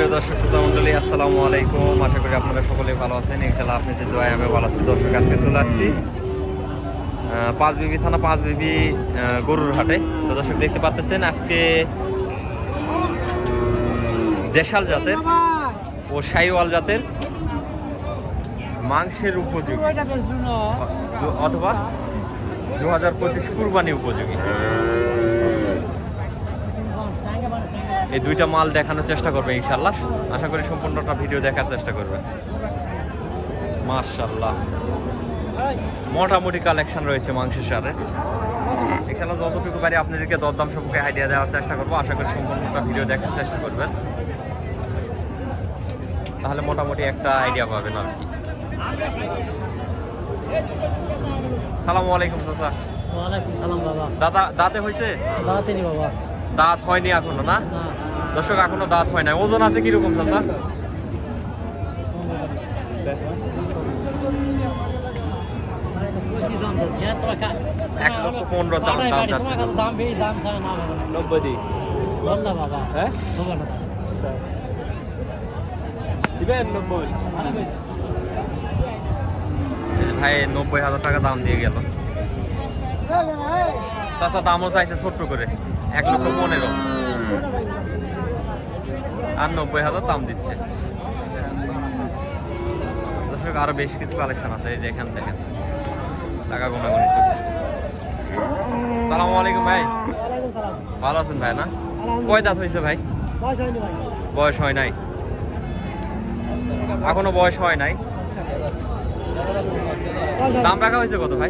সুপ্রিয় দর্শক শ্রোতা মণ্ডলী, আসসালামু আলাইকুম। আশা করি আপনারা সকলেই ভালো আছেন। ইনশাআল্লাহ আপনাদের দোয়ায় আমি ভালো আছি। দর্শক, আজকে চলে আসছি পাঁচবিবি থানা পাঁচবিবি গরুর হাটে। তো দর্শক দেখতে পাচ্ছেন আজকে দেশাল জাতের ও শাহিওয়াল জাতের মাংসের উপযোগী অথবা 2025 কুরবানি উপযোগী এই দুইটা মাল দেখানোর চেষ্টা করবে ইনশাআল্লাহ। আশা করি সম্পূর্ণটা ভিডিও দেখার চেষ্টা করবে। মাশাআল্লাহ, মোটামুটি কালেকশন রয়েছে মাংসের সারে। ইনশাআল্লাহ যতটুকু পারি আপনাদেরকে দরদাম সম্পর্কে আইডিয়া দেওয়ার চেষ্টা করবো। আশা করি সম্পূর্ণটা ভিডিও দেখার চেষ্টা করবেন, তাহলে মোটামুটি একটা আইডিয়া পাবেন আর কি। সালামু আলাইকুম চাচা। ওয়ালাইকুম সালাম বাবা। দাঁতে হয়েছে? দাঁতে নি বাবা। দাঁত হয়নি এখনো না? দর্শক, এখনো দাঁত হয় না। ওজন আছে কিরকম চাচা? 1,15,000 দাম যাচ্ছে। দাম বেশি, দাম ছাড়া না 90 দিই বল না বাবা। হ্যাঁ বল না দিবেন 90। এই যে ভাই 90,000 টাকা দাম দিয়ে গেল। চাচা দামও চাইছে ছোট্ট করে 1,15,000 আর 90,000 দাম দিচ্ছে। দর্শক, আরো বেশ কিছু কালেকশন আছে। এই যে এখান থেকে টাকা গোনাগুনি চলতেছে। সালামু আলাইকুম ভাই। ওয়ালাইকুম সালাম। ভালো আছেন ভাই? না, কয় দাঁত হয়েছে ভাই? বয়স হয়নি ভাই। বয়স হয় নাই এখনো? বয়স হয় নাই। দাম রাখা হয়েছে কত ভাই?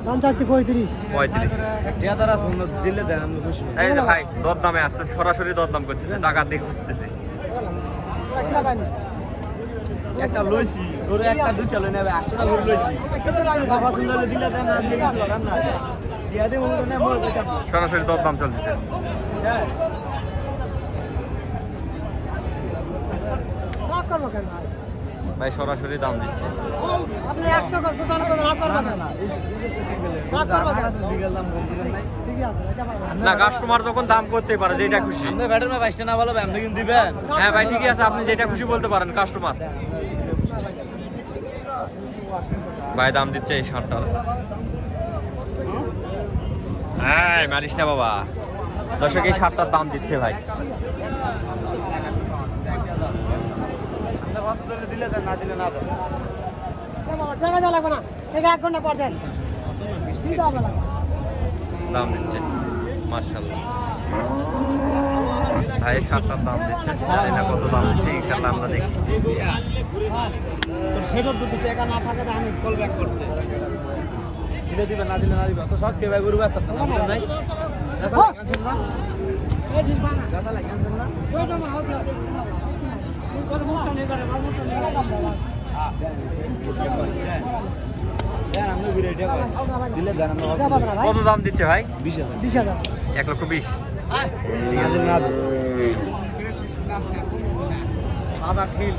দাম চাচ্ছি 35। 35। দিলে দেন, আমি খুশি। এই যে ভাই দরদামে আসছে, সরাসরি দরদাম করতেছে, টাকা দিয়ে খুঁজতেছে। একটা লইছি ধরে একটা দুইটা লই নেবে 800 টাকা করে লইছি বাবা সুন্দর দিলে দেন না দিলে কিছু লাগান না দিয়া দে মনে না মোর কইতা সরাসরি দরদাম চলতেছে। না করব কেন ভাই সরাসরি দাম দিচ্ছে। আপনি 100 কর 95 রাত করবেন না। রাত করবেন না, দিগেল দাম কম দিবেন নাই ঠিক আছে, এটা পারবেন না, কাস্টমার যখন দাম করতেই পারে, যেটা খুশি। আপনি ব্যাটার মে 22 টা না ভালো আপনি কিন্তু দিবেন। হ্যাঁ ভাই, ঠিকই আছে, আপনি যেটা খুশি বলতে পারেন। কাস্টমার ভাই দাম দিচ্ছে এই শার্টটার। হ্যাঁ মারিস না বাবা। দর্শক, এই শার্টটার দাম দিচ্ছে ভাই। দিলে দেন, না দিলে না দেন। টাকা দেওয়া লাগবে না, এটা 1 ঘন্টা পর দেন। দিতে হবে না। দাম দিচ্ছে মাশাআল্লাহ। ভাই শার্টটার দাম দিচ্ছে, জানি না কত দাম দিচ্ছে, ইনশাআল্লাহ আমরা দেখি। সেটা যদি টাকা না থাকে আমি কল ব্যাক করতে। দিলে দিবেন, না দিলে না দিবেন। তো সব কে ভাই গরু ব্যস্ত না নাই দাদা ক্যান্সেল না এই দিস বানা দাদা ক্যান্সেল না ওইটা মা হবে কত মোটা নেই করে মোটা নেই দাম দাও। দেন আমি ঘুরে এটা দিলে দেন আমরা এটা পাবে না ভাই। কত দাম দিচ্ছে ভাই? 20,000 20,000। 1,20,000। ঠিক আছে না আদা ঠিক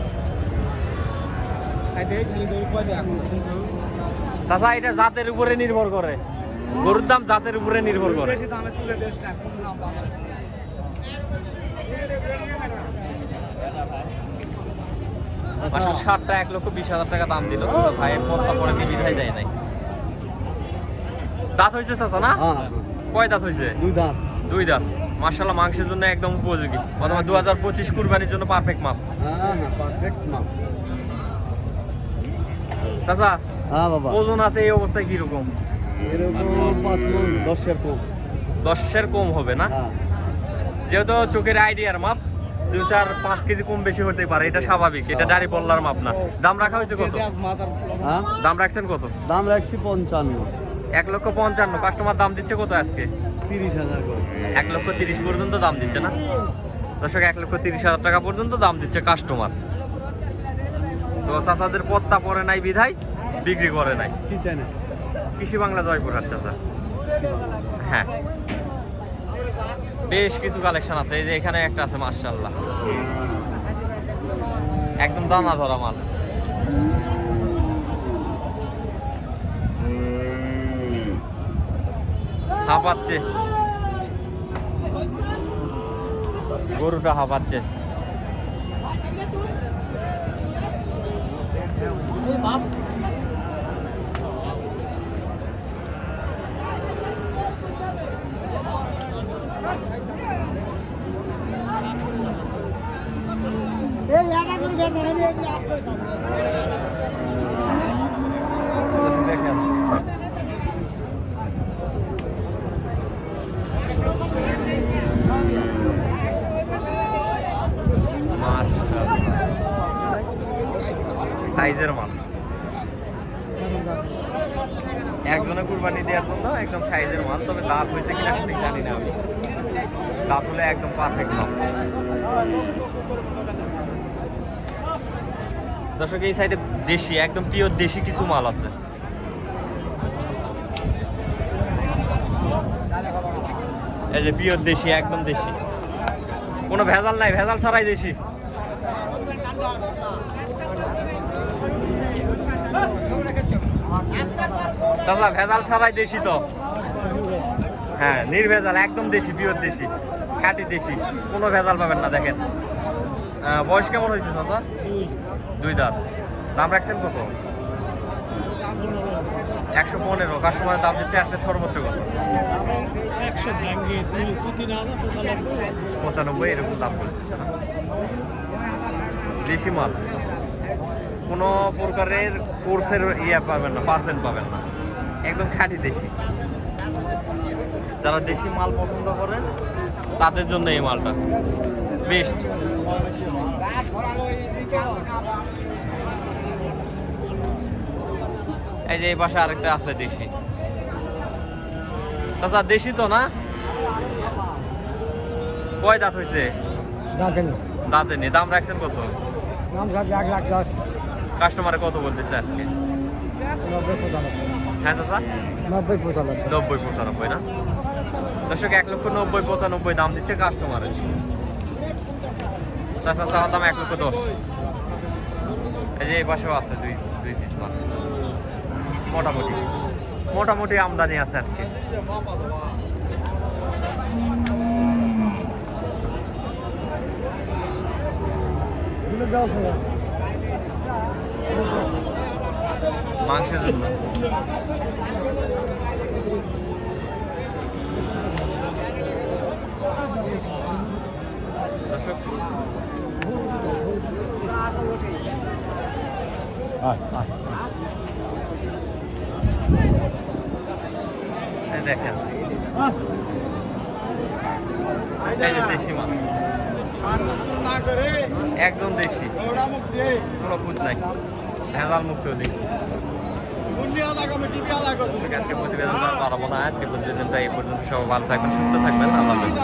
খাইতে খালি দই পাবে এখন। চাচা, এটা জাতের উপরে নির্ভর করে। গরুর দাম জাতের উপরে নির্ভর করে। বেশি দামে তুলে দেশ না কোন দাম বাজার। আসলে শার্টটা 1,20,000 টাকা দাম দিল। ভাইয়ের পত্তা পরে বিধাই দেয় নাই। দাঁত হয়েছে চাচা না? কয় দাঁত হয়েছে? 2 দাঁত। 2 দাঁত। মাশাআল্লাহ, মাংসের জন্য একদম উপযোগী, অথবা 2025 কুরবানির জন্য পারফেক্ট মাপ। হ্যাঁ পারফেক্ট মাপ। চাচা, হ্যাঁ বাবা, ওজন আছে এই অবস্থায় কিরকম? এরকম 5 মণ 10 এর কম। 10-এর কম হবে না? হ্যাঁ যেহেতু চোখের আইডিয়ার মাপ, 2-4-5 কেজি কম বেশি হতে পারে, এটা স্বাভাবিক। এটা দাড়ি পল্লার মাপ না। দাম রাখা হয়েছে কত? হ্যাঁ দাম রাখছেন কত? দাম রাখছি 55। 1,55,000। কাস্টমার দাম দিচ্ছে কত আজকে? 30,000 করে। 1,30,000 পর্যন্ত দাম দিচ্ছে না? দর্শক, 1,30,000 টাকা পর্যন্ত দাম দিচ্ছে কাস্টমার। তো চাচাদের পত্তা পরে নাই বিধায় বিক্রি করে নাই। কি চাই না কৃষি বাংলা জয়পুরহাট চাচা। হ্যাঁ, বেশ কিছু কালেকশন আছে। এই যে এখানে একটা আছে, মাশাআল্লাহ, একদম দানা ধরা মাল। হাঁপাচ্ছে গরুটা, হাঁপাচ্ছে। এই এটা করে বেচা হলে এগুলো আট করে চালাবো। দর্শক দেখেন মাশাআল্লাহ সাইজের মাল একজনে কুরবানি দেওয়ার জন্য একদম সাইজের মাল, তবে দাঁত হয়েছে কিনা সঠিক জানি না আমি। দাঁত হলে একদম পারফেক্ট মাল। দর্শক এই সাইডে দেশি একদম পিওর দেশি কিছু মাল আছে। এই যে পিওর দেশি একদম দেশি, কোনো ভেজাল নাই, ভেজাল ছাড়াই দেশি। চাচা ভেজাল ছাড়াই দেশি তো? হ্যাঁ নির্ভেজাল একদম দেশি, পিওর দেশি, খাঁটি দেশি, কোনো ভেজাল পাবেন না। দেখেন বয়স কেমন হয়েছে চাচা? 2 দাঁত। দাম রাখছেন কত? 115। কাস্টমারের দাম দিচ্ছে আসলে সর্বোচ্চ কত? 95 এরকম দাম বলতেছে না। দেশি মাল, কোনো প্রকারের কোর্সের ইয়ে পাবেন না, পার্সেন্ট পাবেন না, একদম খাঁটি দেশি। যারা দেশি মাল পছন্দ করেন তাদের জন্য এই মালটা বেস্ট। এই যে এই পাশে আরেকটা আছে দেশি। চাচা দেশি তো না? কয় দাঁত হয়েছে? দাঁতে নেই। দাম রাখছেন কত? কাস্টমারে কত বলতেছে আজকে? হ্যাঁ চাচা 90-95 না? দর্শক 1,90,95 দাম দিচ্ছে কাস্টমারে। চাচা চাওয়া দাম 1,10,000। এই যে এই পাশেও আছে দুই পিস মাল। মোটামুটি আমদানি আছে আজকে। মাংসের জন্য দর্শক দেখেন এই যে দেশি মাল একদম দেশি, কোনো খুঁত নাই, ভেজাল মুক্ত দেশি। আজকে প্রতিবেদনটা পারবো না। আজকে প্রতিবেদনটা এই পর্যন্ত। সবাই ভালো থাকবেন, সুস্থ থাকবেন। আল্লাহ হাফেজ।